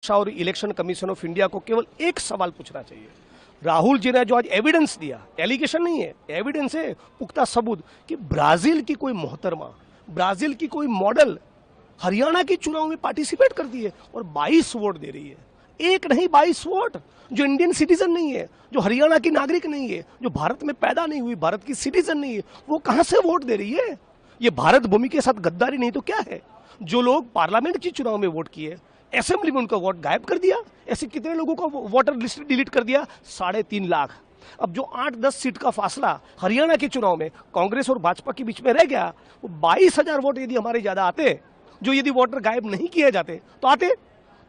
शाह और election Commission of India को केवल एक सवाल पूछना चाहिए। राहुल जी ने जो आज एविडेंस दिया, एलिगेशन नहीं है, एविडेंस है, पुख्ता सबूत कि ब्राजील की कोई मोहतरमा, ब्राजील की कोई मॉडल हरियाणा के चुनाव में पार्टिसिपेट करती है और 22 वोट दे रही है। एक नहीं 22 वोट। जो इंडियन सिटीजन नहीं है, जो हरियाणा की नागरिक नहीं है, जो भारत में पैदा नहीं हुई, भारत की सिटीजन नहीं है, वो कहां से वोट दे रही है? ये भारत भूमि के साथ गद्दारी नहीं तो क्या है? जो लोग पार्लियामेंट के चुनाव में वोट किए, असेंबली में उनका वोट गायब कर दिया। ऐसे कितने लोगों का वोटर लिस्ट डिलीट कर दिया? 3.5 लाख। अब जो 8-10 सीट का फासला हरियाणा के चुनाव में कांग्रेस और भाजपा के बीच में रह गया, वो 22,000 वोट यदि हमारे ज्यादा आते, जो यदि वोटर गायब नहीं किए जाते तो आते,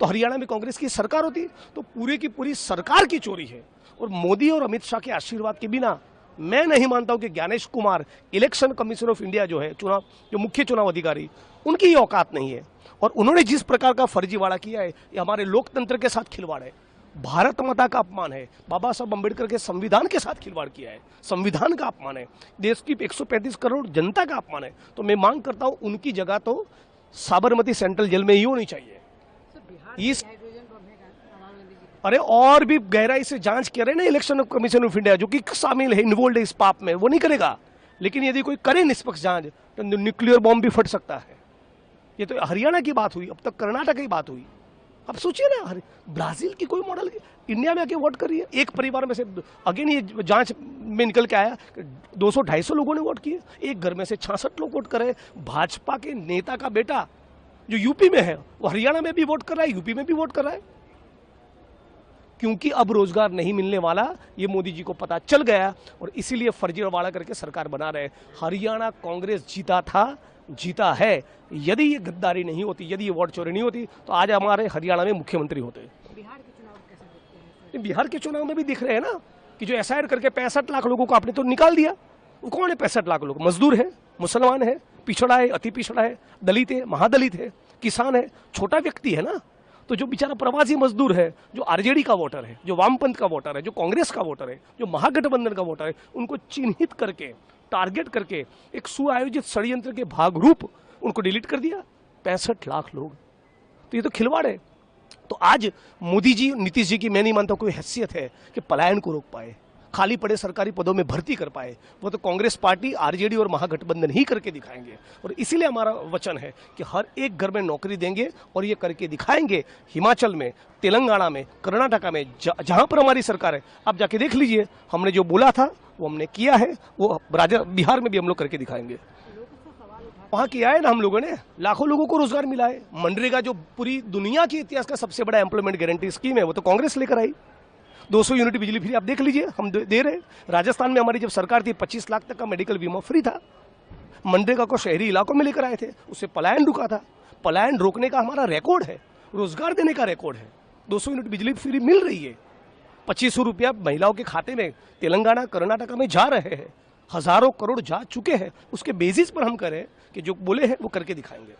तो हरियाणा में कांग्रेस की सरकार होती। तो पूरी की पूरी सरकार की चोरी है। और मोदी और अमित शाह के आशीर्वाद के बिना मैं नहीं मानता हूं कि Gyanesh Kumar, Election Commission of India जो है, चुनाव जो मुख्य चुनाव अधिकारी, उनकी ये औकात नहीं है। और उन्होंने जिस प्रकार का फर्जीवाड़ा किया है, ये हमारे लोकतंत्र के साथ खिलवाड़ है, भारत माता का अपमान है, बाबा साहब अम्बेडकर के संविधान के साथ खिलवाड़ किया है, संविधान का अपमान है, देश की 135 करोड़ जनता का अपमान है। तो मैं मांग करता हूं उनकी जगह तो साबरमती सेंट्रल जेल में ही होनी चाहिए। इस अरे और भी गहराई से जांच करे ना इलेक्शन कमीशन ऑफ इंडिया, जो कि शामिल है, इन्वॉल्व है इस पाप में, वो नहीं करेगा। लेकिन यदि कोई करे निष्पक्ष जांच तो न्यूक्लियर बॉम्ब भी फट सकता है। ये तो हरियाणा की बात हुई, अब तक कर्नाटक की बात हुई। अब सोचिए ना, ब्राजील की कोई मॉडल इंडिया में आके वोट कर रही है। एक परिवार में से अगेन ये जांच में निकल के आया 200-250 लोगों ने वोट किए, एक घर में से 66 लोग वोट कर रहे। भाजपा के नेता का बेटा जो यूपी में है, वो हरियाणा में भी वोट कर रहा है, यूपी में भी वोट कर रहा है। क्योंकि अब रोजगार नहीं मिलने वाला, ये मोदी जी को पता चल गया और इसीलिए फर्जीवाड़ा करके सरकार बना रहे। हरियाणा कांग्रेस जीता था, जीता है। यदि ये गद्दारी नहीं होती, यदि ये वोट चोरी नहीं होती, तो आज हमारे हरियाणा में मुख्यमंत्री होते। बिहार के चुनाव कैसे देखते हैं? बिहार के चुनाव में भी दिख रहे हैं ना कि जो एसआईआर करके 65 लाख लोगों को आपने तो निकाल दिया। वो कौन है 65 लाख लोग? मजदूर है, मुसलमान है, पिछड़ा है, अति पिछड़ा है, दलित है, महादलित है, किसान है, छोटा व्यक्ति है ना। तो जो बेचारा प्रवासी मजदूर है, जो आरजेडी का वोटर है, जो वामपंथ का वोटर है, जो कांग्रेस का वोटर है, जो महागठबंधन का वोटर है, उनको चिन्हित करके, टारगेट करके एक सुआयोजित षड्यंत्र के भागरूप उनको डिलीट कर दिया। 65 लाख लोग, तो ये तो खिलवाड़ है। तो आज मोदी जी, नीतीश जी की मैं नहीं मानता कोई हैसियत है कि पलायन को रोक पाए, खाली पड़े सरकारी पदों में भर्ती कर पाए। वो तो कांग्रेस पार्टी, आरजेडी और महागठबंधन ही करके दिखाएंगे। और इसीलिए हमारा वचन है कि हर एक घर में नौकरी देंगे और ये करके दिखाएंगे। हिमाचल में, तेलंगाना में, कर्नाटका में, जहां पर हमारी सरकार है, आप जाके देख लीजिए। हमने जो बोला था वो हमने किया है, वो बिहार में भी हम लोग करके दिखाएंगे। वहां किया है ना हम लोगों ने, लाखों लोगों को रोजगार मिला है। मनरेगा जो पूरी दुनिया के इतिहास का सबसे बड़ा एम्प्लॉयमेंट गारंटी स्कीम है, वो तो कांग्रेस लेकर आई। 200 यूनिट बिजली फ्री आप देख लीजिए, हम दे रहे। राजस्थान में हमारी जब सरकार थी 25 लाख तक का मेडिकल बीमा फ्री था। मनरेगा को शहरी इलाकों में लेकर आए थे, उससे पलायन रुका था। पलायन रोकने का हमारा रिकॉर्ड है, रोजगार देने का रिकॉर्ड है। 200 यूनिट बिजली फ्री मिल रही है, 2500 रुपया महिलाओं के खाते में तेलंगाना, कर्नाटका में जा रहे हैं, हजारों करोड़ जा चुके हैं। उसके बेसिस पर हम करें कि जो बोले हैं वो करके दिखाएंगे।